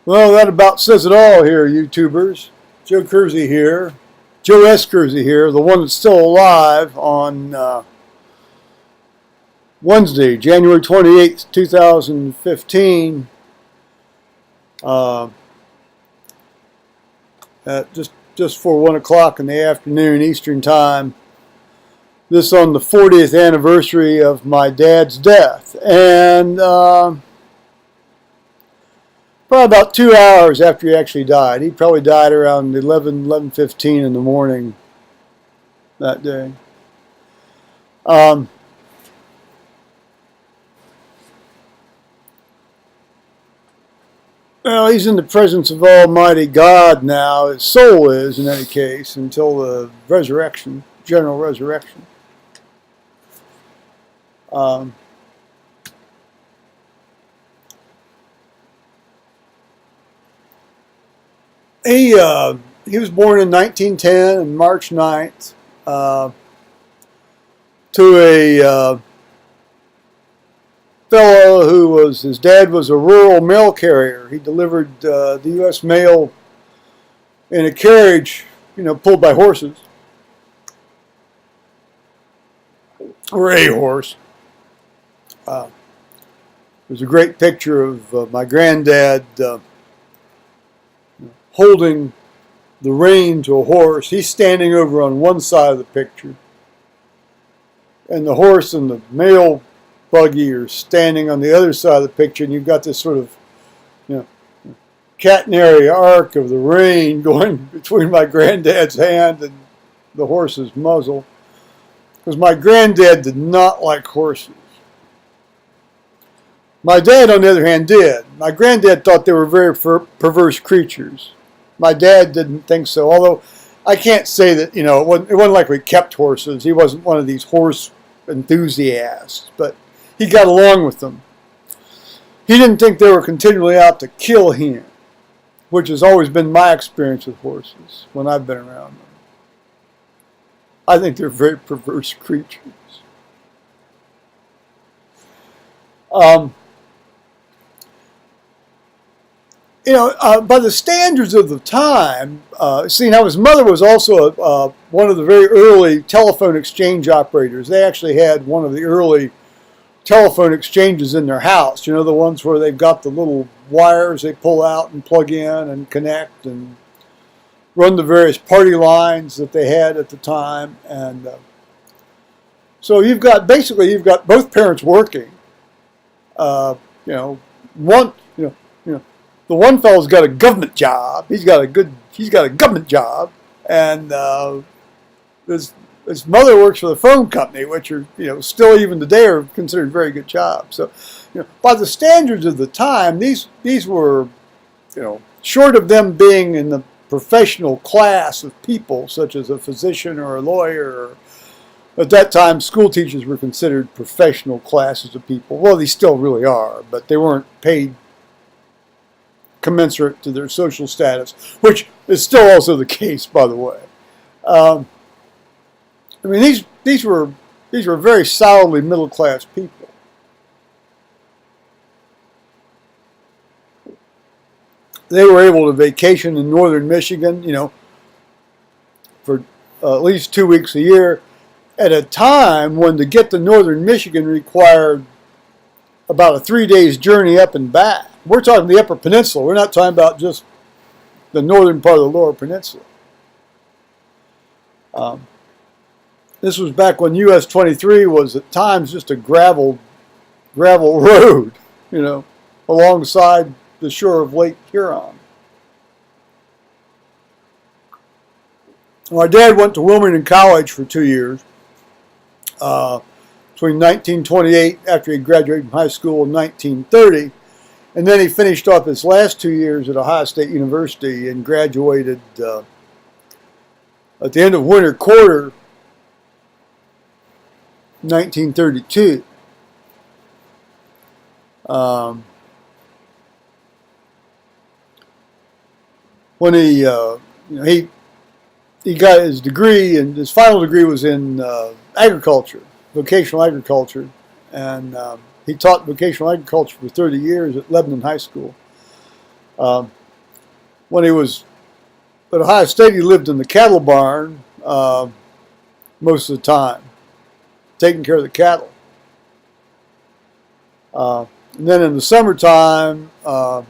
Well, that about says it all here, YouTubers. Joe Kersey here. Joe S. Kersey here, the one that's still alive on Wednesday, January 28th, 2015. At just for 1 o'clock in the afternoon Eastern Time. This on the 40th anniversary of my dad's death. And probably about 2 hours after he actually died. He probably died around 11:15 in the morning that day. Well, he's in the presence of Almighty God now. His soul is, in any case, until the resurrection, general resurrection. He was born in 1910 on March 9th to a fellow who was, his dad was a rural mail carrier. He delivered the U.S. mail in a carriage, pulled by horses. Or a horse. There's a great picture of my granddad holding the rein to a horse. He's standing over on one side of the picture, and the horse and the mail buggy are standing on the other side of the picture, and you've got this sort of, catenary arc of the rein going between my granddad's hand and the horse's muzzle, because my granddad did not like horses. My dad, on the other hand, did. My granddad thought they were very perverse creatures. My dad didn't think so, although I can't say that, it wasn't like we kept horses. He wasn't one of these horse enthusiasts, but he got along with them. He didn't think they were continually out to kill him, which has always been my experience with horses when I've been around them. I think they're very perverse creatures. By the standards of the time, seeing how his mother was also one of the very early telephone exchange operators. They actually had one of the early telephone exchanges in their house. The ones where they've got the little wires they pull out and plug in and connect and run the various party lines that they had at the time. And so you've got both parents working. The one fellow's got a government job. He's got a government job, and his mother works for the phone company, which are still even today are considered very good jobs. So, by the standards of the time, these were, short of them being in the professional class of people, such as a physician or a lawyer. Or, at that time, school teachers were considered professional classes of people. Well, they still really are, but they weren't paid commensurate to their social status, which is still also the case, by the way. These were very solidly middle class people. They were able to vacation in northern Michigan, for at least 2 weeks a year, at a time when to get to northern Michigan required about a 3 days journey up and back. We're talking the Upper Peninsula. We're not talking about just the northern part of the Lower Peninsula. This was back when US 23 was at times just a gravel road, alongside the shore of Lake Huron. My dad went to Wilmington College for 2 years, between 1928, after he graduated from high school, in 1930. And then he finished off his last 2 years at Ohio State University and graduated at the end of winter quarter 1932. When he got his degree, and his final degree was in agriculture, vocational agriculture, and he taught vocational agriculture for 30 years at Lebanon High School. When he was at Ohio State, he lived in the cattle barn most of the time, taking care of the cattle. And then in the summertime, I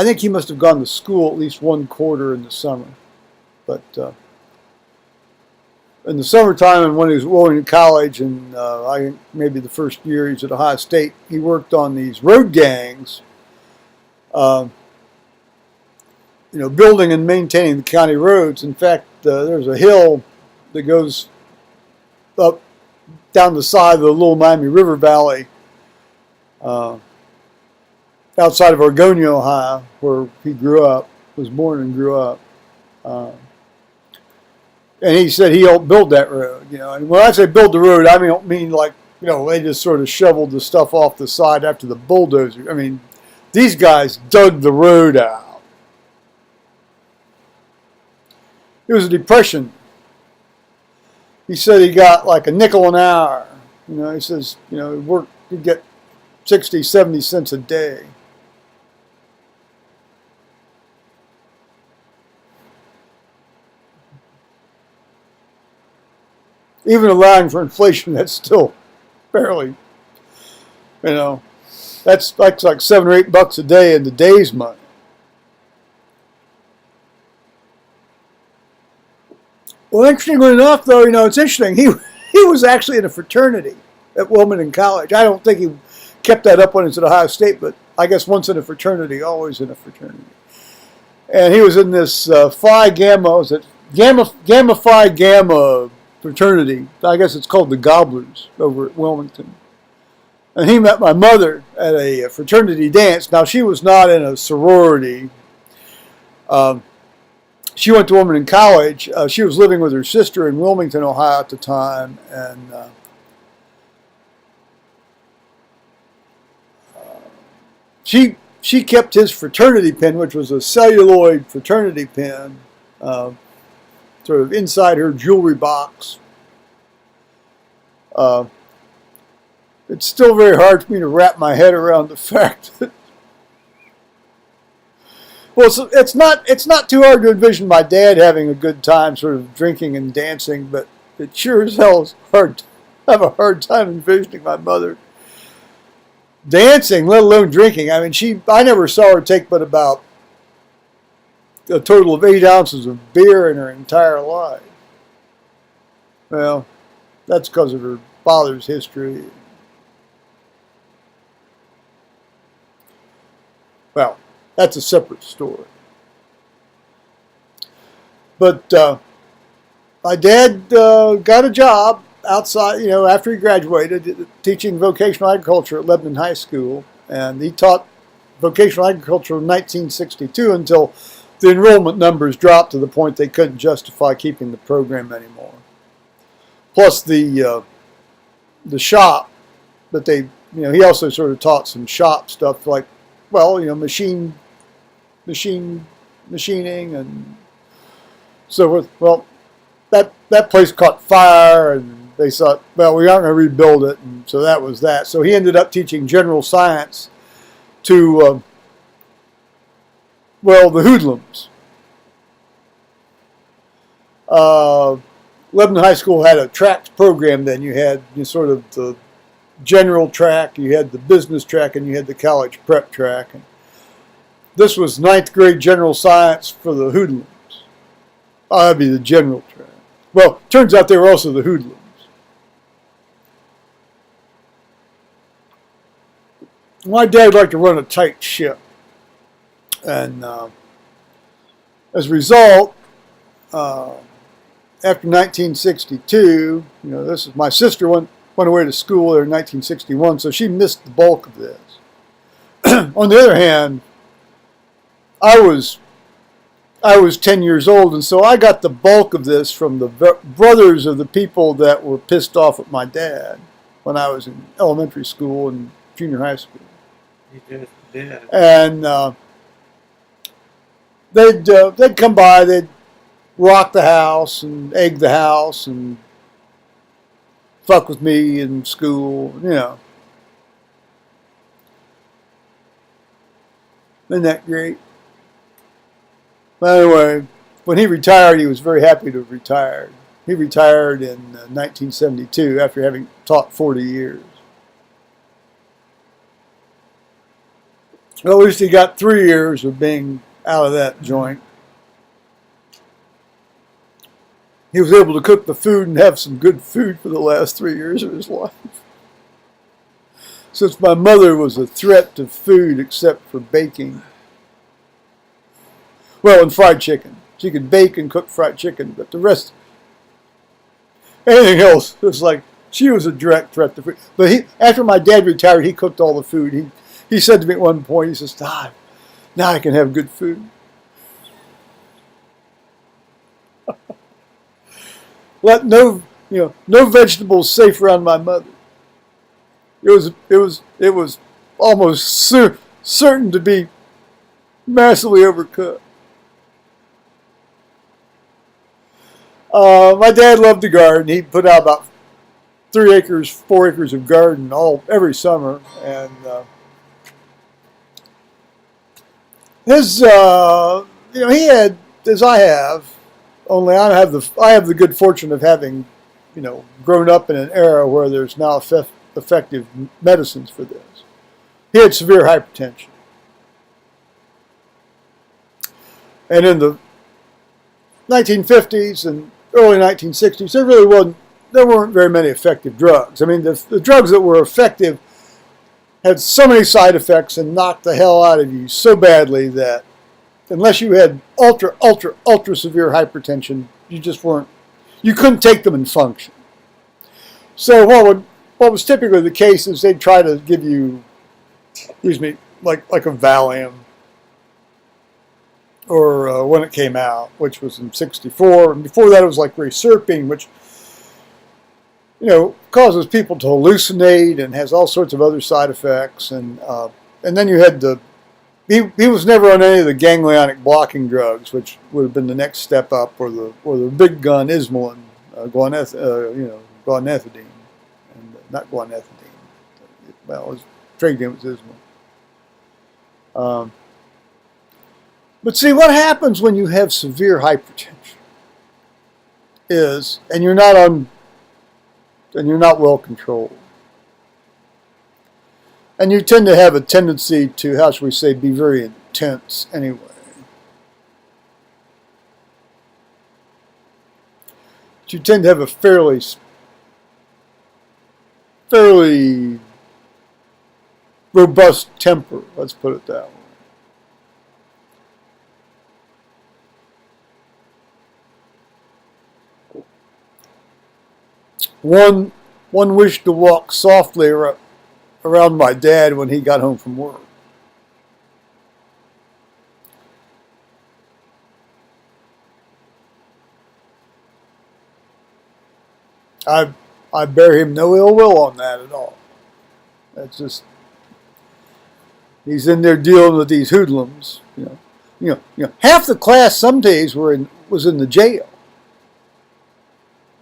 think he must have gone to school at least one quarter in the summer. But in the summertime and when he was at Wilmington College, and I think maybe the first year he was at Ohio State, he worked on these road gangs, building and maintaining the county roads. In fact, there's a hill that goes up down the side of the Little Miami River Valley outside of Argonia, Ohio, where he was born and grew up. And he said he helped build that road. And when I say build the road, I don't mean like, they just sort of shoveled the stuff off the side after the bulldozer. I mean, these guys dug the road out. It was a depression. He said he got like a nickel an hour. He says, he'd get 60, 70 cents a day. Even allowing for inflation, that's still barely, that's like $7 or $8 a day in today's money. Well, interestingly enough, though, it's interesting. He was actually in a fraternity at Wilmington College. I don't think he kept that up when he was at Ohio State, but I guess once in a fraternity, always in a fraternity. And he was in this Phi Gamma, was it Gamma Phi Gamma fraternity. I guess it's called the Gobblers over at Wilmington. And he met my mother at a fraternity dance. Now, she was not in a sorority. She went to Wilmington College. She was living with her sister in Wilmington, Ohio at the time. And she kept his fraternity pin, which was a celluloid fraternity pin, sort of inside her jewelry box. It's still very hard for me to wrap my head around the fact that, well, it's not too hard to envision my dad having a good time sort of drinking and dancing, but it sure as hell is hard. I have a hard time envisioning my mother dancing, let alone drinking. I mean, I never saw her take but about a total of 8 ounces of beer in her entire life. Well, that's because of her father's history. Well, that's a separate story. But my dad got a job outside, after he graduated, teaching vocational agriculture at Lebanon High School. And he taught vocational agriculture in 1962 until the enrollment numbers dropped to the point they couldn't justify keeping the program anymore. Plus the shop that he also sort of taught some shop stuff like, machining and so forth. Well, that place caught fire, and they thought, well, we aren't going to rebuild it, and so that was that. So he ended up teaching general science to the hoodlums. Lebanon High School had a track program then. You had sort of the general track, you had the business track, and you had the college prep track. And this was 9th grade general science for the hoodlums. That'd be the general track. Well, turns out they were also the hoodlums. My dad liked to run a tight ship. And as a result, after 1962, my sister went away to school there in 1961, so she missed the bulk of this. On the other hand, I was 10 years old, and so I got the bulk of this from the brothers of the people that were pissed off at my dad when I was in elementary school and junior high school. You just did. And they'd come by, they'd rock the house and egg the house and fuck with me in school, Isn't that great? But anyway, when he retired, he was very happy to have retired. He retired in 1972 after having taught 40 years. Well, at least he got 3 years of being out of that joint. He was able to cook the food and have some good food for the last 3 years of his life. Since my mother was a threat to food except for baking. Well, and fried chicken. She could bake and cook fried chicken, but the rest, anything else, was like, she was a direct threat to food. But after my dad retired, he cooked all the food. He said to me at one point, he says, "God, now I can have good food." Let no vegetables safe around my mother. It was almost certain to be massively overcooked. My dad loved to garden. He put out about 4 acres of garden every summer, and he had, as I have, only I have the good fortune of having, grown up in an era where there's now effective medicines for this. He had severe hypertension, and in the 1950s and early 1960s, there weren't very many effective drugs. I mean, the drugs that were effective had so many side effects and knocked the hell out of you so badly that unless you had ultra, ultra, ultra severe hypertension, you couldn't take them and function. So what was typically the case is they'd try to give you, like a Valium, or when it came out, which was in '64, and before that it was like reserpine, which causes people to hallucinate and has all sorts of other side effects, and then you had he was never on any of the ganglionic blocking drugs, which would have been the next step up, or the big gun Ismalin, guanethidine, and not guanethidine. Well, his trade name was Ismalin. But see, what happens when you have severe hypertension and you're not well controlled, and you tend to have a tendency to, how should we say, be very intense anyway. But you tend to have a fairly robust temper, let's put it that way. One wished to walk softly around my dad when he got home from work. I bear him no ill will on that at all. That's just, he's in there dealing with these hoodlums. Half the class some days was in the jail.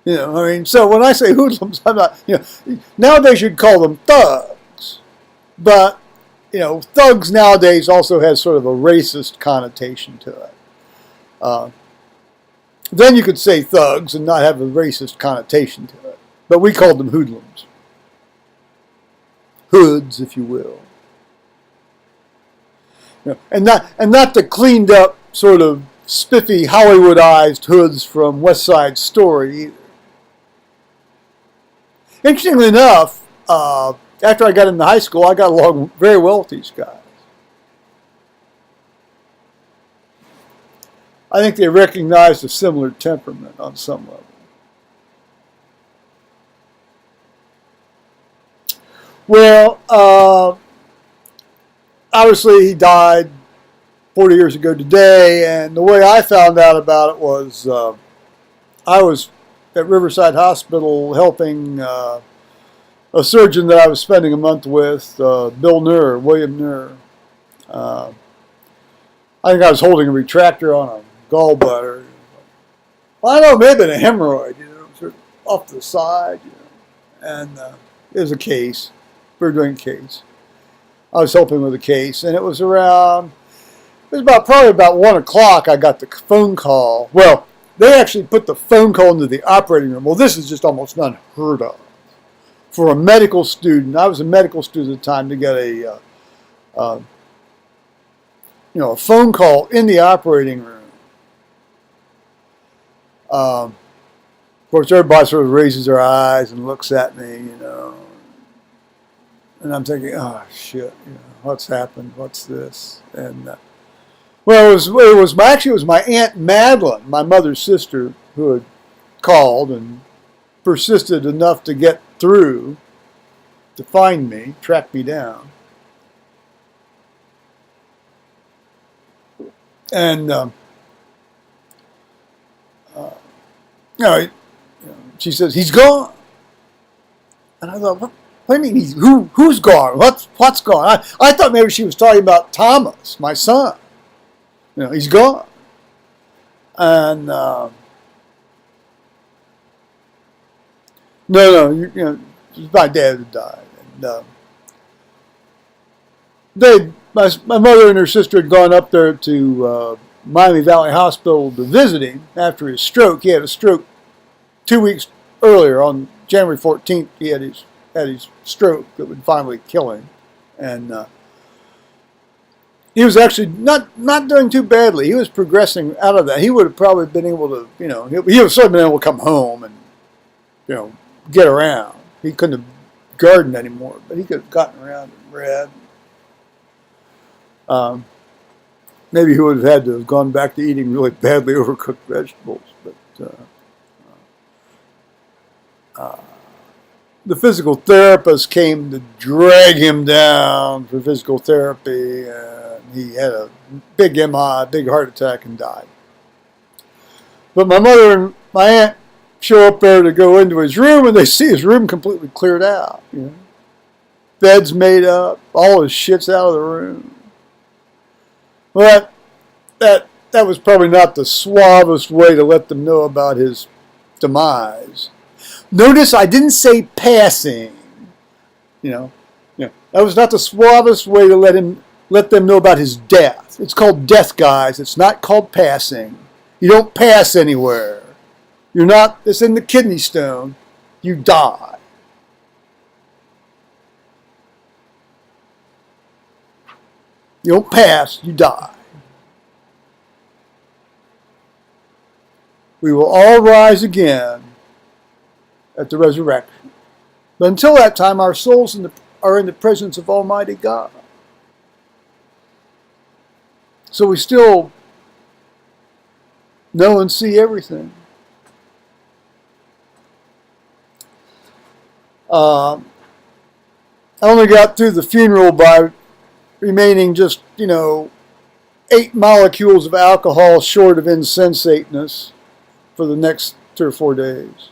So when I say hoodlums, I'm not, nowadays you'd call them thugs. But, thugs nowadays also has sort of a racist connotation to it. Then you could say thugs and not have a racist connotation to it. But we called them hoodlums. Hoods, if you will. And not the cleaned up, sort of spiffy, Hollywoodized hoods from West Side Story either. Interestingly enough, after I got into high school, I got along very well with these guys. I think they recognized a similar temperament on some level. Well, obviously he died 40 years ago today, and the way I found out about it was I was at Riverside Hospital helping a surgeon that I was spending a month with, William Nur. I think I was holding a retractor on a gallbladder. Well, I don't know, maybe a hemorrhoid, sort of off to the side, and it was a case. We were doing a case. I was helping with a case, and it was around was probably about 1 o'clock I got the phone call. Well, they actually put the phone call into the operating room. Well, this is just almost unheard of for a medical student. I was a medical student at the time to get a phone call in the operating room. Of course, everybody sort of raises their eyes and looks at me, and I'm thinking, oh shit, what's happened? What's this? And well, it was my Aunt Madeline, my mother's sister, who had called and persisted enough to get through to find me, track me down. And she says, he's gone. And I thought, what do you mean who's gone? What's gone? I thought maybe she was talking about Thomas, my son. He's gone. And no, my dad had died. And my mother and her sister had gone up there to Miami Valley Hospital to visit him after his stroke. He had a stroke 2 weeks earlier. On January 14th, he had his stroke that would finally kill him. And he was actually not doing too badly. He was progressing out of that. He would have probably been able to, he would have sort of been able to come home and, get around. He couldn't have gardened anymore, but he could have gotten around and read. Maybe he would have had to have gone back to eating really badly overcooked vegetables. But the physical therapist came to drag him down for physical therapy, and he had a big MI, big heart attack, and died. But my mother and my aunt show up there to go into his room, and they see his room completely cleared out. Bed's made up, all his shit's out of the room. Well, that was probably not the suavest way to let them know about his demise. Notice I didn't say passing. That was not the suavest way to let them know about his death. It's called death, guys. It's not called passing. You don't pass anywhere. It's in the kidney stone. You die. You don't pass, you die. We will all rise again at the resurrection. But until that time, our souls are in the presence of Almighty God. So we still know and see everything. I only got through the funeral by remaining just, 8 molecules of alcohol short of insensateness for the next 3 or 4 days.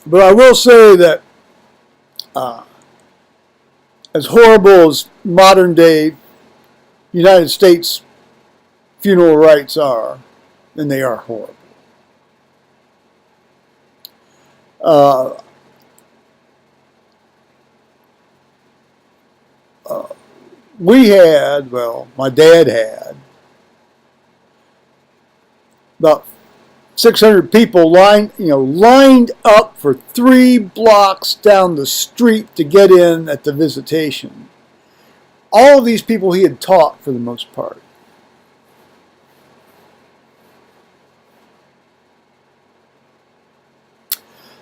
But I will say that as horrible as modern day United States funeral rites are, and they are horrible, my dad had about 600 people lined up for 3 blocks down the street to get in at the visitation. All of these people he had taught for the most part.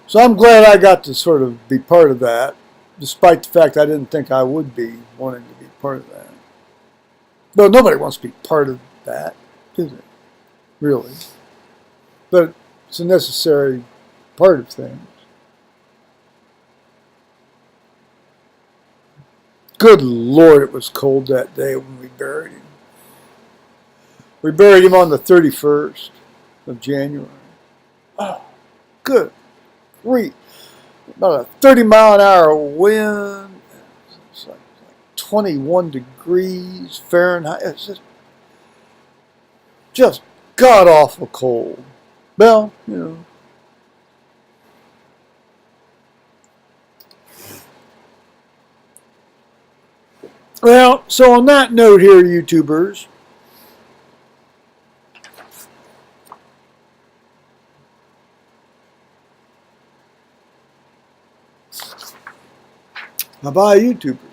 So I'm glad I got to sort of be part of that, despite the fact I didn't think I would be wanting to be part of that. Though nobody wants to be part of that, is it? Really. But it's a necessary part of things. Good Lord, it was cold that day when we buried him. We buried him on the 31st of January. Oh, good grief. About a 30-mile-an-hour wind. It's like 21 degrees Fahrenheit. It's just god-awful cold. Well, Well, so on that note here, YouTubers, bye-bye, YouTubers.